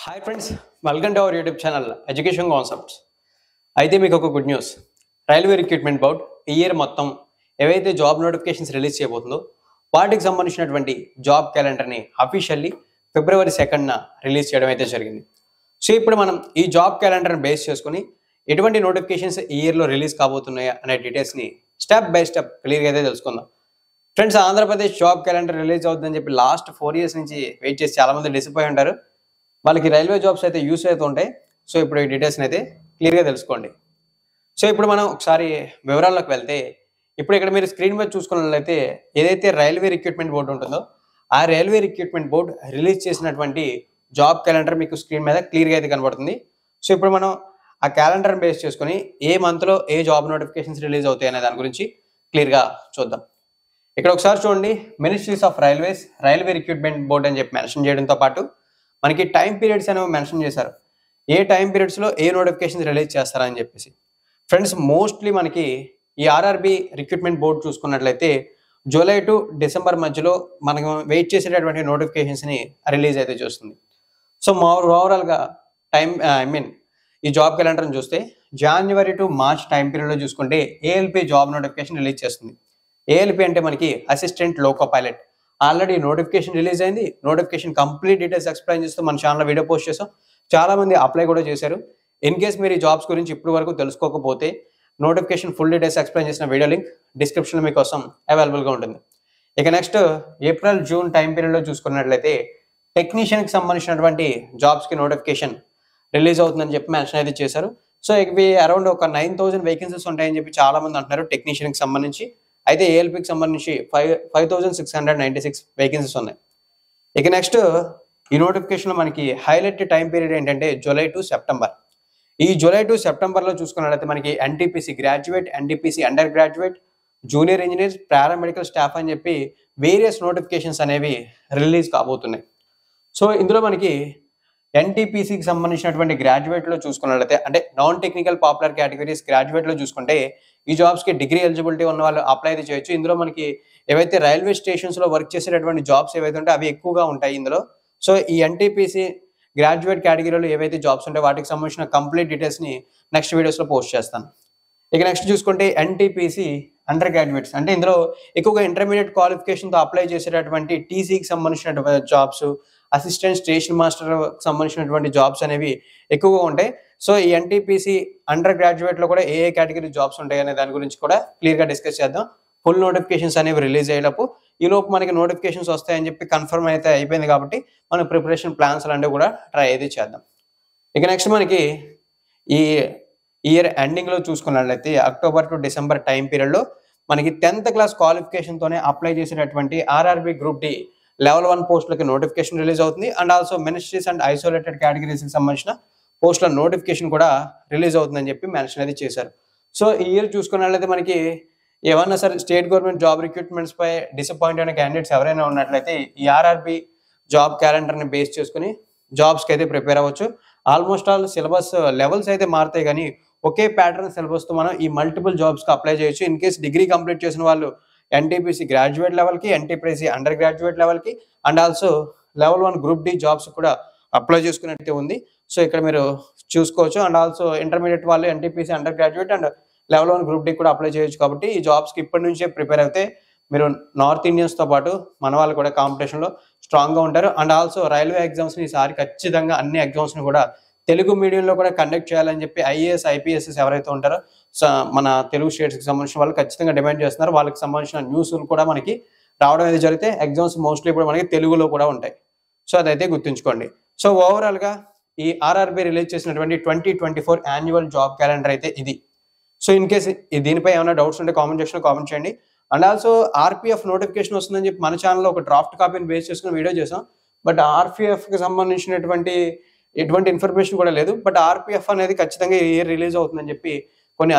Hi friends, welcome to our YouTube channel education concepts. అయితే మీకు ఒక good news. Railway recruitment board ఈ year మొత్తం ఏవైతే జాబ్ నోటిఫికేషన్స్ రిలీజ్ చేయబోతుందో వాటికి సంబంధించినటువంటి జాబ్ క్యాలెండర్ని అఫీషియల్లీ ఫిబ్రవరి 2న రిలీజ్ చేయడం అయితే జరిగింది. సో ఇప్పుడు మనం ఈ జాబ్ క్యాలెండర్ని బేస్ చేసుకుని ఎటువంటి నోటిఫికేషన్స్ ఈ ఇయర్లో రిలీజ్ కాబోతున్నాయా అనే డీటెయిల్స్ని స్టెప్ బై స్టెప్ క్లియర్గా అయితే తెలుసుకుందాం. Friends, Andhra Pradesh job calendar release అవుతుందని చెప్పి లాస్ట్ 4 years నుంచి వెయిట్ చేసి చాలామంది డిసిపోయి ఉంటారు. వాళ్ళకి రైల్వే జాబ్స్ అయితే యూస్ అవుతూ ఉంటాయి. సో ఇప్పుడు ఈ డీటెయిల్స్ని అయితే క్లియర్గా తెలుసుకోండి. సో ఇప్పుడు మనం ఒకసారి వివరాల్లోకి వెళ్తే, ఇప్పుడు ఇక్కడ మీరు స్క్రీన్ మీద చూసుకున్నట్లయితే ఏదైతే రైల్వే రిక్రూట్మెంట్ బోర్డు ఉంటుందో ఆ రైల్వే రిక్రూట్మెంట్ బోర్డు రిలీజ్ చేసినటువంటి జాబ్ క్యాలెండర్ మీకు స్క్రీన్ మీద క్లియర్గా అయితే కనబడుతుంది. సో ఇప్పుడు మనం ఆ క్యాలెండర్ని బేస్ చేసుకుని ఏ మంత్లో ఏ జాబ్ నోటిఫికేషన్స్ రిలీజ్ అవుతాయి అనే దాని గురించి క్లియర్గా చూద్దాం. ఇక్కడ ఒకసారి చూడండి, ministries of railways railway recruitment board అని చెప్పి మెన్షన్ చేయడంతో పాటు మనకి టైం పీరియడ్స్ అనేవి మెన్షన్ చేశారు. ఏ టైం పీరియడ్స్లో ఏ నోటిఫికేషన్స్ రిలీజ్ చేస్తారని చెప్పేసి. ఫ్రెండ్స్, మోస్ట్లీ మనకి ఈ ఆర్ఆర్బి రిక్రూట్మెంట్ బోర్డు చూసుకున్నట్లయితే జూలై టు డిసెంబర్ మధ్యలో మనం వెయిట్ చేసేటటువంటి నోటిఫికేషన్స్ని రిలీజ్ అయితే చేస్తుంది. సో ఓవరాల్గా ఈ జాబ్ క్యాలెండర్ని చూస్తే జనవరి టు మార్చ్ టైం పీరియడ్లో చూసుకుంటే ఏఎల్పి జాబ్ నోటిఫికేషన్ రిలీజ్ చేస్తుంది. ఏఎల్పి అంటే మనకి assistant loco pilot. Already notification release అయింది. నోటిఫికేషన్ కంప్లీట్ డీటెయిల్స్ ఎక్స్ప్లెయిన్ చేస్తూ మన ఛానల్లో వీడియో పోస్ట్ చేసాం. చాలా మంది అప్లై కూడా చేశారు. ఇన్ కేస్ మీరు ఈ జాబ్స్ గురించి ఇప్పటి వరకు తెలుసుకోకపోతే నోటిఫికేషన్ ఫుల్ డీటెయిల్స్ ఎక్స్ప్లెయిన్ చేసిన వీడియో లింక్ డిస్క్రిప్షన్లో మీకోసం అవైలబుల్గా ఉంటుంది. ఇక నెక్స్ట్ ఏప్రిల్ జూన్ టైం పీరియడ్లో చూసుకున్నట్లయితే టెక్నీషియన్కి సంబంధించినటువంటి జాబ్స్కి నోటిఫికేషన్ రిలీజ్ అవుతుందని చెప్పి మెన్షన్ అయితే చేశారు. సో ఇవి అరౌండ్ ఒక 9,000 వేకెన్సీస్ ఉంటాయని చెప్పి చాలా మంది అంటున్నారు టెక్నీషియన్కి సంబంధించి. అయితే ఏఎల్పికి సంబంధించి 5,696 వేకెన్సీస్ ఉన్నాయి. ఇక నెక్స్ట్ ఈ నోటిఫికేషన్లో మనకి హైలైట్ టైం పీరియడ్ ఏంటంటే జూలై టు సెప్టెంబర్. ఈ జూలై టు సెప్టెంబర్లో చూసుకున్నట్లయితే మనకి NTPC graduate, NTPC under graduate, junior engineers, paramedical staff అని చెప్పి వేరియస్ నోటిఫికేషన్స్ అనేవి రిలీజ్ కాబోతున్నాయి. సో ఇందులో మనకి ఎన్టీపీసీకి సంబంధించినటువంటి గ్రాడ్యుయేట్లో చూసుకున్నట్లయితే అంటే నాన్ టెక్నికల్ పాపులర్ కేటగిరీస్ గ్రాడ్యుయేట్లో చూసుకుంటే ఈ జాబ్స్కి డిగ్రీ ఎలిజిబిలిటీ ఉన్న వాళ్ళు అప్లై అయితే చేయొచ్చు. ఇందులో మనకి ఏవైతే రైల్వే స్టేషన్స్లో వర్క్ చేసేటటువంటి జాబ్స్ ఏవైతే ఉంటాయో అవి ఎక్కువగా ఉంటాయి ఇందులో. సో ఈ ఎన్టీపీసీ గ్రాడ్యుయేట్ కేటగిరీలో ఏవైతే జాబ్స్ ఉంటాయో వాటికి సంబంధించిన కంప్లీట్ డీటెయిల్స్ని నెక్స్ట్ వీడియోస్లో పోస్ట్ చేస్తాను. ఇక నెక్స్ట్ చూసుకుంటే ఎన్టీపీసీ అండర్ గ్రాడ్యుయేట్స్ అంటే ఇందులో ఎక్కువగా ఇంటర్మీడియట్ క్వాలిఫికేషన్తో అప్లై చేసేటటువంటి టీసీకి సంబంధించినటువంటి జాబ్స్, అసిస్టెంట్ స్టేషన్ మాస్టర్ సంబంధించినటువంటి జాబ్స్ అనేవి ఎక్కువగా ఉంటాయి. సో ఈ ఎన్టీపీసీ అండర్ గ్రాడ్యుయేట్లో కూడా ఏ కేటగిరీ జాబ్స్ ఉంటాయి అనే దాని గురించి కూడా క్లియర్గా డిస్కస్ చేద్దాం. ఫుల్ నోటిఫికేషన్స్ అనేవి రిలీజ్ అయ్యేటప్పుడు ఈలోపు మనకి నోటిఫికేషన్స్ వస్తాయని చెప్పి కన్ఫర్మ్ అయితే అయిపోయింది కాబట్టి మన ప్రిపరేషన్ ప్లాన్స్ అలాంటివి కూడా ట్రై అయితే చేద్దాం. ఇక నెక్స్ట్ మనకి ఈ ఇయర్ ఎండింగ్లో చూసుకున్నట్లయితే అక్టోబర్ టు డిసెంబర్ టైం పీరియడ్లో మనకి 10th క్లాస్ క్వాలిఫికేషన్తోనే అప్లై చేసినటువంటి ఆర్ఆర్బి గ్రూప్ డి లెవెల్ 1 పోస్టులకి నోటిఫికేషన్ రిలీజ్ అవుతుంది. And also ministries and isolated కేటగిరీస్కి సంబంధించిన పోస్టుల నోటిఫికేషన్ కూడా రిలీజ్ అవుతుందని చెప్పి మెన్షన్ అయితే చేశారు. సో ఈ ఇయర్ చూసుకున్నట్లయితే మనకి ఏమన్నా సరే స్టేట్ గవర్నమెంట్ జాబ్ రిక్రూట్మెంట్స్ పై డిసప్పాయింట్ అయిన క్యాండిడేట్స్ ఎవరైనా ఉన్నట్లయితే ఈ ఆర్ఆర్బి జాబ్ క్యాలెండర్ని బేస్ చేసుకుని జాబ్స్కి అయితే ప్రిపేర్ అవ్వచ్చు. ఆల్మోస్ట్ ఆల్ సిలబస్ లెవెల్స్ అయితే మారుతాయి కానీ ఒకే ప్యాటర్న్ సిలబస్తో మనం ఈ మల్టిపుల్ జాబ్స్కి అప్లై చేయొచ్చు. ఇన్ కేస్ డిగ్రీ కంప్లీట్ చేసిన వాళ్ళు ఎన్టీపీసీ గ్రాడ్యుయేట్ లెవెల్కి, ఎన్టీపీసీ అండర్ గ్రాడ్యుయేట్ లెవెల్కి and also level 1 group D jobs కూడా అప్లై చేసుకున్నట్టే ఉంది. సో ఇక్కడ మీరు చూసుకోవచ్చు. అండ్ ఆల్సో ఇంటర్మీడియట్ వాళ్ళు NTPC under graduate and level 1 group D కూడా అప్లై చేయొచ్చు. కాబట్టి ఈ జాబ్స్కి ఇప్పటి నుంచే ప్రిపేర్ అయితే మీరు నార్త్ ఇండియన్స్తో పాటు మన వాళ్ళు కూడా కాంపిటీషన్లో స్ట్రాంగ్గా ఉంటారు. అండ్ ఆల్సో రైల్వే ఎగ్జామ్స్ని ఈసారి ఖచ్చితంగా అన్ని ఎగ్జామ్స్ని కూడా తెలుగు మీడియంలో కూడా కండక్ట్ చేయాలని చెప్పి ఐఏఎస్, ఐపీఎస్ఎస్ ఎవరైతే ఉంటారో మన తెలుగు స్టేట్స్కి సంబంధించిన వాళ్ళు ఖచ్చితంగా డిమాండ్ చేస్తున్నారు. వాళ్ళకి సంబంధించిన న్యూస్లు కూడా మనకి రావడం అయితే జరిగితే ఎగ్జామ్స్ మోస్ట్లీ ఇప్పుడు మనకి తెలుగులో కూడా ఉంటాయి. సో అదైతే గుర్తుంచుకోండి. సో ఓవరాల్గా ఈ ఆర్ఆర్బి రిలీజ్ చేసినటువంటి 2024 యాన్యువల్ జాబ్ క్యాలెండర్ అయితే ఇది. సో ఇన్ కేస్ దీనిపై ఏమైనా డౌట్స్ ఉంటే కామెంట్ సెక్షన్లో కామెంట్ చేయండి. అండ్ ఆల్సో ఆర్పిఎఫ్ నోటిఫికేషన్ వస్తుందని చెప్పి మన ఛానల్లో ఒక డ్రాఫ్ట్ కాపీని బేస్ చేసుకుని వీడియో చేసాం. బట్ ఆర్పిఎఫ్కి సంబంధించినటువంటి ఎటువంటి ఇన్ఫర్మేషన్ కూడా లేదు. బట్ ఆర్పిఎఫ్ అనేది ఖచ్చితంగా ఈ ఇయర్ రిలీజ్ అవుతుందని చెప్పి కొన్ని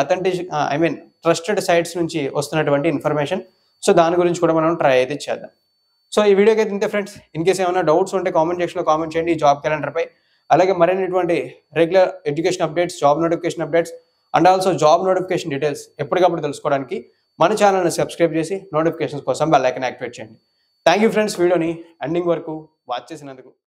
ట్రస్టెడ్ సైట్స్ నుంచి వస్తున్నటువంటి ఇన్ఫర్మేషన్. సో దాని గురించి కూడా మనం ట్రై అయితే చేద్దాం. సో ఈ వీడియోకి అయితే ఇంతే ఫ్రెండ్స్. ఇన్ కేస్ ఏమైనా డౌట్స్ ఉంటే కామెంట్ సెక్షన్లో కామెంట్ చేయండి ఈ జాబ్ క్యాలెండర్పై. అలాగే మరిన్ని regular education updates, job notification updates and also job notification details ఎప్పటికప్పుడు తెలుసుకోవడానికి మన ఛానల్ని సబ్స్క్రైబ్ చేసి నోటిఫికేషన్స్ కోసం బెల్ ఐకాన్ యాక్టివేట్ చేయండి. థ్యాంక్ యూ ఫ్రెండ్స్, వీడియోని ఎండింగ్ వరకు వాచ్ చేసినందుకు.